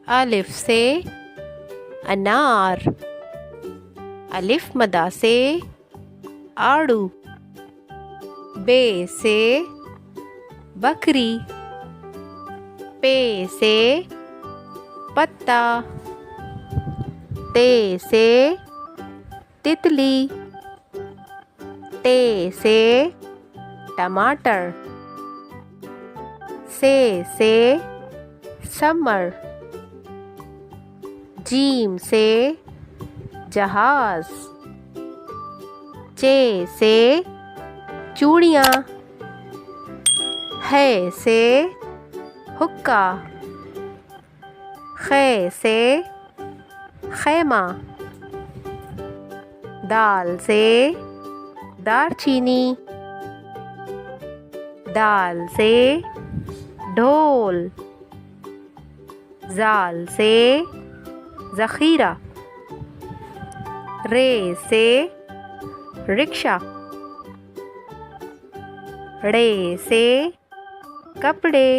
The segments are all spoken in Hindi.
अलिफ से अनार, अलिफ मदा से आड़ू, बे से बकरी, पे से पत्ता, ते से तितली, ते से टमाटर, से समर, जीम से जहाज, चे से चूड़ियाँ, है से हुक्का, खे से खैमा, दाल से दालचीनी, दाल से ढोल, जाल से ज़ख़ीरा, रे से रिक्शा, रे से कपड़े,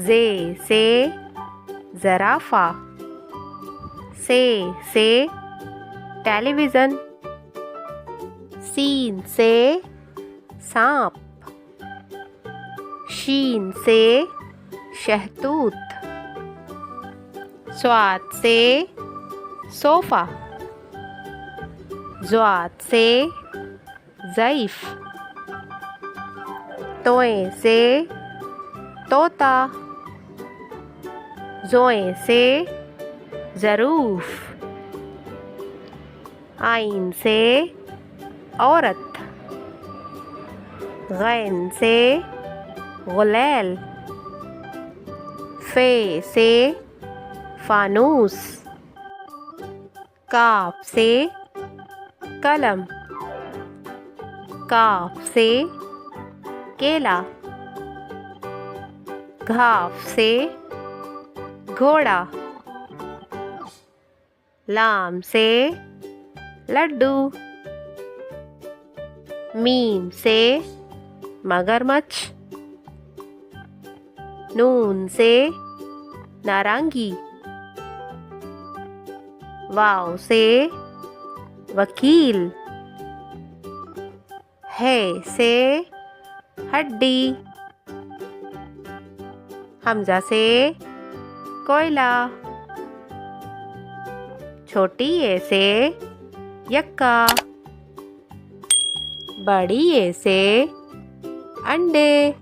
जे से ज़राफ़ा, से टेलीविज़न, सीन से सांप, शीन से शहतूत, स्वाद से सोफ़ा, ज़्वाद से ज़ईफ़, तोए से तोता, ज़ोए से ज़रूफ़, आइन से औरत, गैन से गुलैल, फे से फानूस, काफ से कलम, काफ से केला, घाफ से घोड़ा, लाम से लड्डू, मीम से मगरमच्छ, नून से नारंगी, वाव से वकील, है से हड्डी, हमजा से कोयला, छोटी ए से यक्का, बड़ी ए से अंडे।